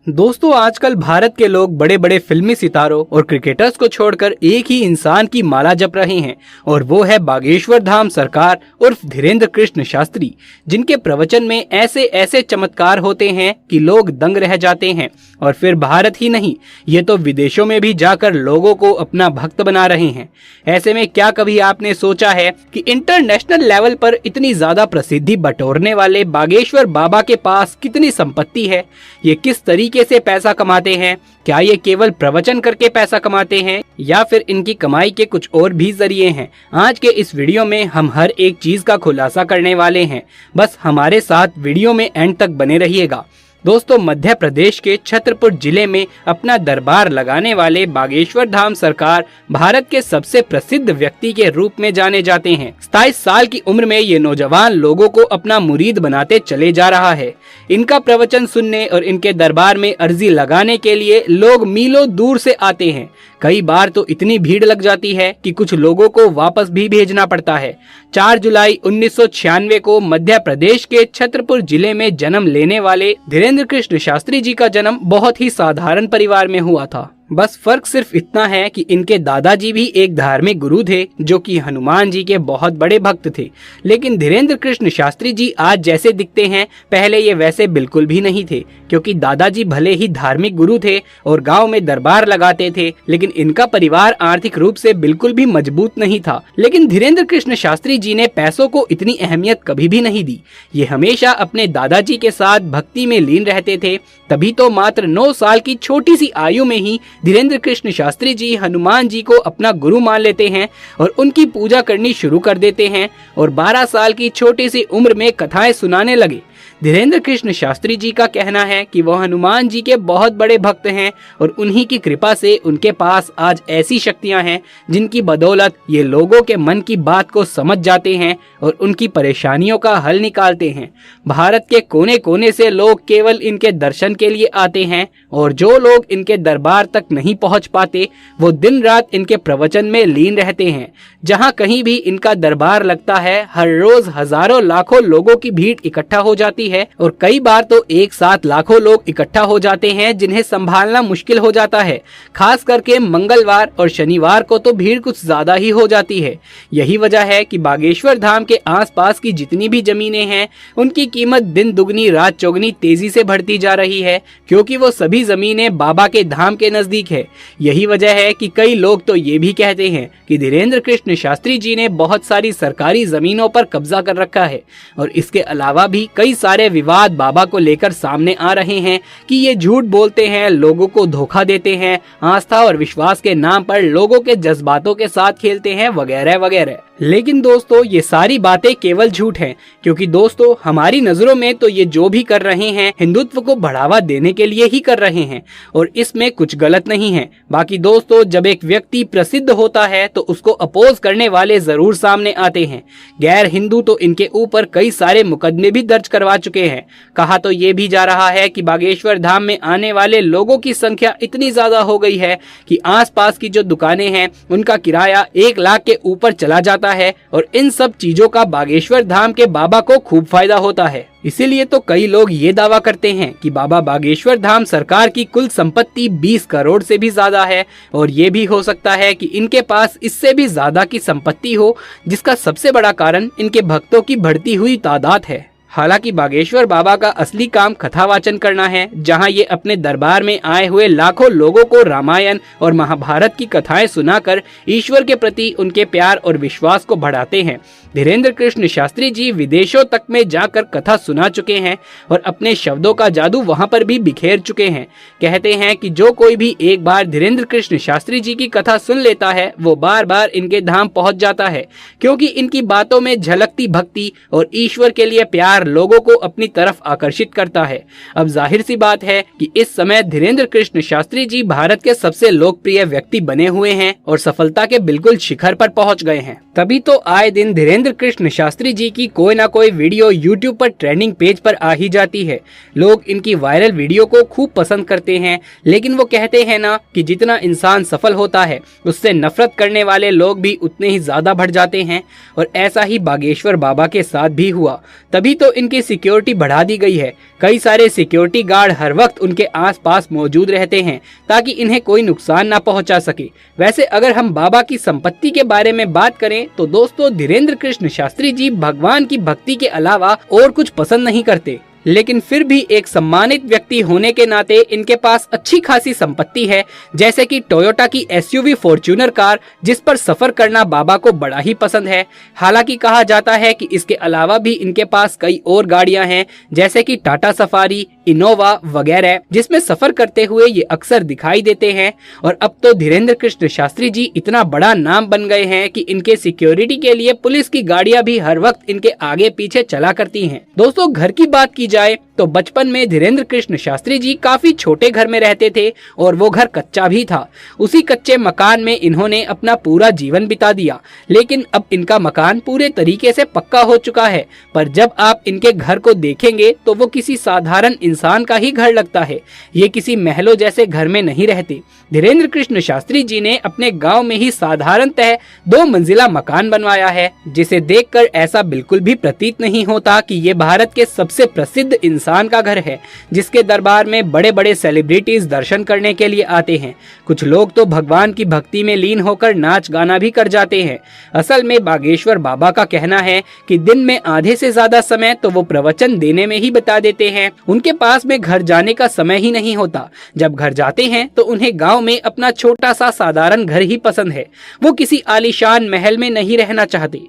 दोस्तों, आजकल भारत के लोग बड़े बड़े फिल्मी सितारों और क्रिकेटर्स को छोड़कर एक ही इंसान की माला जप रहे हैं और वो है बागेश्वर धाम सरकार उर्फ धीरेन्द्र कृष्ण शास्त्री, जिनके प्रवचन में ऐसे ऐसे चमत्कार होते हैं कि लोग दंग रह जाते हैं। और फिर भारत ही नहीं, ये तो विदेशों में भी जाकर लोगों को अपना भक्त बना रहे हैं। ऐसे में क्या कभी आपने सोचा है कि इंटरनेशनल लेवल पर इतनी ज्यादा प्रसिद्धि बटोरने वाले बागेश्वर बाबा के पास कितनी संपत्ति है? ये किस तरीके से पैसा कमाते हैं? क्या ये केवल प्रवचन करके पैसा कमाते हैं या फिर इनकी कमाई के कुछ और भी जरिए हैं? आज के इस वीडियो में हम हर एक चीज का खुलासा करने वाले हैं। बस हमारे साथ वीडियो में एंड तक बने रहिएगा। दोस्तों, मध्य प्रदेश के छतरपुर जिले में अपना दरबार लगाने वाले बागेश्वर धाम सरकार भारत के सबसे प्रसिद्ध व्यक्ति के रूप में जाने जाते हैं। 27 साल की उम्र में ये नौजवान लोगों को अपना मुरीद बनाते चले जा रहा है। इनका प्रवचन सुनने और इनके दरबार में अर्जी लगाने के लिए लोग मीलों दूर से आते हैं। कई बार तो इतनी भीड़ लग जाती है कि कुछ लोगों को वापस भी भेजना पड़ता है। 4 जुलाई 1996 को मध्य प्रदेश के छतरपुर जिले में जन्म लेने वाले धीरेन्द्र कृष्ण शास्त्री जी का जन्म बहुत ही साधारण परिवार में हुआ था। बस फर्क सिर्फ इतना है कि इनके दादाजी भी एक धार्मिक गुरु थे जो कि हनुमान जी के बहुत बड़े भक्त थे। लेकिन धीरेन्द्र कृष्ण शास्त्री जी आज जैसे दिखते हैं, पहले ये वैसे बिल्कुल भी नहीं थे, क्योंकि दादाजी भले ही धार्मिक गुरु थे और गांव में दरबार लगाते थे, लेकिन इनका परिवार आर्थिक रूप से बिल्कुल भी मजबूत नहीं था। लेकिन धीरेन्द्र कृष्ण शास्त्री जी ने पैसों को इतनी अहमियत कभी भी नहीं दी। ये हमेशा अपने दादाजी के साथ भक्ति में लीन रहते थे। तभी तो मात्र 9 साल की छोटी सी आयु में ही धीरेन्द्र कृष्ण शास्त्री जी हनुमान जी को अपना गुरु मान लेते हैं और उनकी पूजा करनी शुरू कर देते हैं और 12 साल की छोटी सी उम्र में कथाएं सुनाने लगे। धीरेन्द्र कृष्ण शास्त्री जी का कहना है कि वह हनुमान जी के बहुत बड़े भक्त हैं और उन्हीं की कृपा से उनके पास आज ऐसी शक्तियां हैं जिनकी बदौलत ये लोगों के मन की बात को समझ जाते हैं और उनकी परेशानियों का हल निकालते हैं। भारत के कोने कोने से लोग केवल इनके दर्शन के लिए आते हैं और जो लोग इनके दरबार तक नहीं पहुंच पाते वो दिन रात इनके प्रवचन में लीन रहते हैं। जहां कहीं भी इनका दरबार लगता है, हर रोज हजारों लाखों लोगों की भीड़ इकट्ठा हो जाती है और कई बार तो एक साथ लाखों लोग इकट्ठा हो जाते हैं जिन्हें संभालना मुश्किल हो जाता है। खास करके मंगलवार और शनिवार को तो भीड़ कुछ ज्यादा ही हो जाती है। यही वजह है कि बागेश्वर धाम के आसपास की जितनी भी जमीनें हैं उनकी कीमत दिन दुगनी रात चौगनी तेजी से बढ़ती जा रही है, क्योंकि वो सभी जमीनें बाबा के धाम के नजदीक है। यही वजह है कि कई लोग तो ये भी कहते हैं कि धीरेन्द्र कृष्ण शास्त्री जी ने बहुत सारी सरकारी जमीनों पर कब्जा कर रखा है और इसके अलावा भी कई सारे विवाद बाबा को लेकर सामने आ रहे हैं कि ये झूठ बोलते हैं, लोगों को धोखा देते हैं, आस्था और विश्वास के नाम पर लोगों के जज्बातों के साथ खेलते हैं वगैरह वगैरह। लेकिन दोस्तों, ये सारी बातें केवल झूठ हैं, क्योंकि दोस्तों हमारी नजरों में तो ये जो भी कर रहे हैं हिंदुत्व को बढ़ावा देने के लिए ही कर रहे हैं और इसमें कुछ गलत नहीं है। बाकी दोस्तों, जब एक व्यक्ति प्रसिद्ध होता है तो उसको अपोज करने वाले जरूर सामने आते हैं। गैर हिंदू तो इनके ऊपर कई सारे मुकदमे भी दर्ज करवा चुके हैं। कहा तो ये भी जा रहा है कि बागेश्वर धाम में आने वाले लोगों की संख्या इतनी ज्यादा हो गई है कि आसपास की जो दुकानें हैं उनका किराया 1 लाख के ऊपर चला जाता है और इन सब चीजों का बागेश्वर धाम के बाबा को खूब फायदा होता है। इसीलिए तो कई लोग ये दावा करते हैं कि बाबा बागेश्वर धाम सरकार की कुल संपत्ति 20 करोड़ से भी ज्यादा है और ये भी हो सकता है कि इनके पास इससे भी ज्यादा की संपत्ति हो, जिसका सबसे बड़ा कारण इनके भक्तों की बढ़ती हुई तादाद है। हालांकि बागेश्वर बाबा का असली काम कथावाचन करना है, जहां ये अपने दरबार में आए हुए लाखों लोगों को रामायण और महाभारत की कथाएं सुनाकर ईश्वर के प्रति उनके प्यार और विश्वास को बढ़ाते हैं। धीरेन्द्र कृष्ण शास्त्री जी विदेशों तक में जाकर कथा सुना चुके हैं और अपने शब्दों का जादू वहां पर भी बिखेर चुके हैं। कहते हैं कि जो कोई भी एक बार धीरेन्द्र कृष्ण शास्त्री जी की कथा सुन लेता है वो बार बार इनके धाम पहुंच जाता है, क्योंकि इनकी बातों में झलकती भक्ति और ईश्वर के लिए प्यार लोगों को अपनी तरफ आकर्षित करता है। अब जाहिर सी बात है कि इस समय धीरेन्द्र कृष्ण शास्त्री जी भारत के सबसे लोकप्रिय व्यक्ति बने हुए हैं और सफलता के बिल्कुल शिखर पर पहुंच गए हैं। तभी तो आए दिन धीरेन्द्र कृष्ण शास्त्री जी की कोई ना कोई वीडियो यूट्यूब पर ट्रेंडिंग पेज पर आ ही जाती है। लोग इनकी वायरल वीडियो को खूब पसंद करते हैं, लेकिन वो कहते हैं ना कि जितना इंसान सफल होता है उससे नफरत करने वाले लोग भी उतने ही ज्यादा बढ़ जाते हैं और ऐसा ही बागेश्वर बाबा के साथ भी हुआ। तभी तो तो इनकी सिक्योरिटी बढ़ा दी गई है। कई सारे सिक्योरिटी गार्ड हर वक्त उनके आसपास मौजूद रहते हैं ताकि इन्हें कोई नुकसान ना पहुंचा सके। वैसे अगर हम बाबा की संपत्ति के बारे में बात करें तो दोस्तों, धीरेंद्र कृष्ण शास्त्री जी भगवान की भक्ति के अलावा और कुछ पसंद नहीं करते, लेकिन फिर भी एक सम्मानित व्यक्ति होने के नाते इनके पास अच्छी खासी संपत्ति है, जैसे कि टोयोटा की एसयूवी फॉर्च्यूनर कार, जिस पर सफर करना बाबा को बड़ा ही पसंद है। हालांकि कहा जाता है कि इसके अलावा भी इनके पास कई और गाड़ियां हैं, जैसे कि टाटा सफारी, इनोवा वगैरह, जिसमें सफर करते हुए ये अक्सर दिखाई देते हैं। और अब तो धीरेंद्र कृष्ण शास्त्री जी इतना बड़ा नाम बन गए हैं कि इनके सिक्योरिटी के लिए पुलिस की गाड़ियां भी हर वक्त इनके आगे पीछे चला करती हैं। दोस्तों, घर की बात की जाए तो बचपन में धीरेंद्र कृष्ण शास्त्री जी काफी छोटे घर में रहते थे और वो घर कच्चा भी था। उसी कच्चे मकान में इन्होंने अपना पूरा जीवन बिता दिया, लेकिन अब इनका मकान पूरे तरीके से पक्का हो चुका है। पर जब आप इनके घर को देखेंगे तो वो किसी साधारण इंसान का ही घर लगता है। ये किसी महलों जैसे घर में नहीं रहते। धीरेंद्र कृष्ण शास्त्री जी ने अपने गांव में ही साधारणतः 2 मंजिला मकान बनवाया है, जिसे देखकर ऐसा बिल्कुल भी प्रतीत नहीं होता कि ये भारत के सबसे प्रसिद्ध इंसान का घर है, जिसके दरबार में बड़े बड़े सेलिब्रिटीज दर्शन करने के लिए आते हैं। कुछ लोग तो भगवान की भक्ति में लीन होकर नाच गाना भी कर जाते हैं। असल में बागेश्वर बाबा का कहना है कि दिन में आधे से ज्यादा समय तो वो प्रवचन देने में ही बिता देते हैं। उनके पास में घर जाने का समय ही नहीं होता। जब घर जाते हैं तो उन्हें गांव में अपना छोटा सा साधारण घर ही पसंद है। वो किसी आलीशान महल में नहीं रहना चाहते।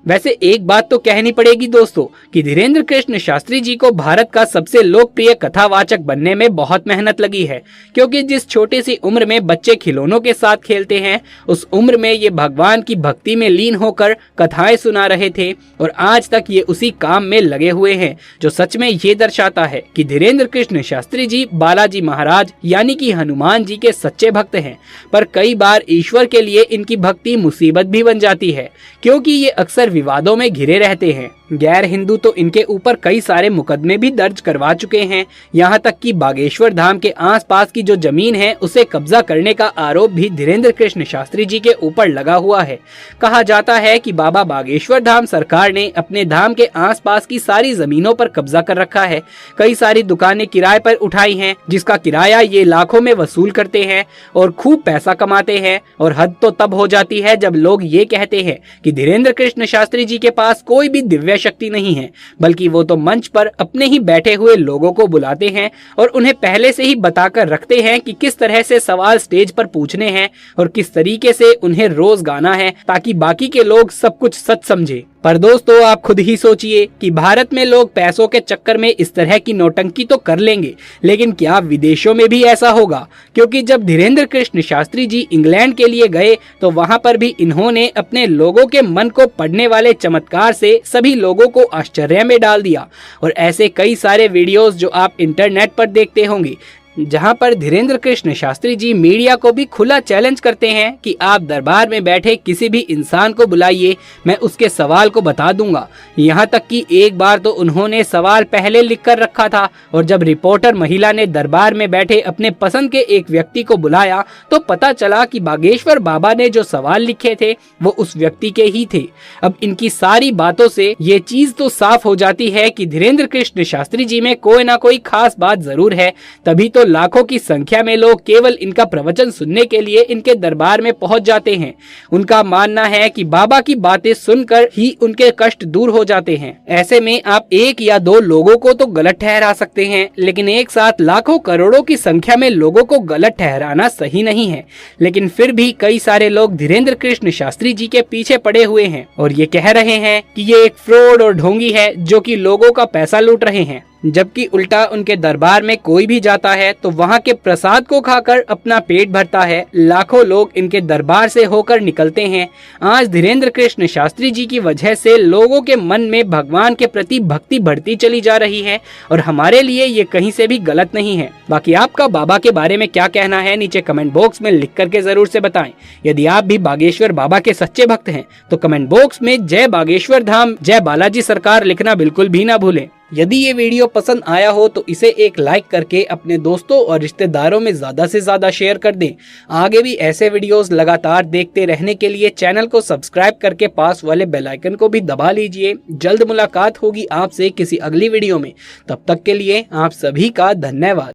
वैसे एक बात तो कहनी पड़ेगी दोस्तों कि धीरेंद्र कृष्ण शास्त्री जी को भारत का सबसे लोकप्रिय कथावाचक बनने में बहुत मेहनत लगी है, क्योंकि जिस छोटी सी उम्र में बच्चे खिलौनों के साथ खेलते हैं, उस उम्र में ये भगवान की भक्ति में लीन होकर कथाएं सुना रहे थे और आज तक ये उसी काम में लगे हुए हैं, जो सच में ये दर्शाता है कि धीरेंद्र कृष्ण शास्त्री जी बालाजी महाराज यानी कि हनुमान जी के सच्चे भक्त हैं। पर कई बार ईश्वर के लिए इनकी भक्ति मुसीबत भी बन जाती है, क्योंकि ये अक्सर विवादों में घिरे रहते हैं। गैर हिंदू तो इनके ऊपर कई सारे मुकदमे भी दर्ज करवा चुके हैं। यहाँ तक कि बागेश्वर धाम के आसपास की जो जमीन है उसे कब्जा करने का आरोप भी धीरेंद्र कृष्ण शास्त्री जी के ऊपर लगा हुआ है। कहा जाता है कि बाबा बागेश्वर धाम सरकार ने अपने धाम के आसपास की सारी जमीनों पर कब्जा कर रखा है। कई सारी दुकानें किराए पर उठाई हैं, जिसका किराया ये लाखों में वसूल करते हैं और खूब पैसा कमाते हैं। और हद तो तब हो जाती है जब लोग ये कहते हैं कि धीरेंद्र कृष्ण शास्त्री जी के पास कोई भी दिव्य शक्ति नहीं है, बल्कि वो तो मंच पर अपने ही बैठे हुए लोगों को बुलाते हैं और उन्हें पहले से ही बताकर रखते हैं कि किस तरह से सवाल स्टेज पर पूछने हैं और किस तरीके से उन्हें रोज गाना है, ताकि बाकी के लोग सब कुछ सच समझे। पर दोस्तों, आप खुद ही सोचिए कि भारत में लोग पैसों के चक्कर में इस तरह की नौटंकी तो कर लेंगे, लेकिन क्या विदेशों में भी ऐसा होगा? क्योंकि जब धीरेंद्र कृष्ण शास्त्री जी इंग्लैंड के लिए गए तो वहां पर भी इन्होंने अपने लोगों के मन को पढ़ने वाले चमत्कार से सभी लोगों को आश्चर्य में डाल दिया। और ऐसे कई सारे वीडियोस जो आप इंटरनेट पर देखते होंगे, जहां पर धीरेंद्र कृष्ण शास्त्री जी मीडिया को भी खुला चैलेंज करते हैं कि आप दरबार में बैठे किसी भी इंसान को बुलाइए, मैं उसके सवाल को बता दूंगा। यहां तक कि एक बार तो उन्होंने सवाल पहले लिख कर रखा था और जब रिपोर्टर महिला ने दरबार में बैठे अपने पसंद के एक व्यक्ति को बुलाया तो पता चला कि बागेश्वर बाबा ने जो सवाल लिखे थे वो उस व्यक्ति के ही थे। अब इनकी सारी बातों से ये चीज तो साफ हो जाती है कि धीरेंद्र कृष्ण शास्त्री जी में कोई ना कोई खास बात जरूर है, तभी तो लाखों की संख्या में लोग केवल इनका प्रवचन सुनने के लिए इनके दरबार में पहुंच जाते हैं। उनका मानना है कि बाबा की बातें सुनकर ही उनके कष्ट दूर हो जाते हैं। ऐसे में आप 1 या 2 लोगों को तो गलत ठहरा सकते हैं, लेकिन एक साथ लाखों करोड़ों की संख्या में लोगों को गलत ठहराना सही नहीं है। लेकिन फिर भी कई सारे लोग धीरेंद्र कृष्ण शास्त्री जी के पीछे पड़े हुए हैं और ये कह रहे हैं कि ये एक फ्रॉड और ढोंगी है जो कि लोगों का पैसा लूट रहे हैं, जबकि उल्टा उनके दरबार में कोई भी जाता है तो वहाँ के प्रसाद को खाकर अपना पेट भरता है। लाखों लोग इनके दरबार से होकर निकलते हैं। आज धीरेंद्र कृष्ण शास्त्री जी की वजह से लोगों के मन में भगवान के प्रति भक्ति बढ़ती चली जा रही है और हमारे लिए ये कहीं से भी गलत नहीं है। बाकी आपका बाबा के बारे में क्या कहना है, नीचे कमेंट बॉक्स में लिख करके जरूर से बताएं। यदि आप भी बागेश्वर बाबा के सच्चे भक्त हैं तो कमेंट बॉक्स में जय बागेश्वर धाम, जय बालाजी सरकार लिखना बिल्कुल भी ना भूलें। यदि ये वीडियो पसंद आया हो तो इसे एक लाइक करके अपने दोस्तों और रिश्तेदारों में ज़्यादा से ज़्यादा शेयर कर दें। आगे भी ऐसे वीडियोस लगातार देखते रहने के लिए चैनल को सब्सक्राइब करके पास वाले बेल आइकन को भी दबा लीजिए। जल्द मुलाकात होगी आपसे किसी अगली वीडियो में। तब तक के लिए आप सभी का धन्यवाद।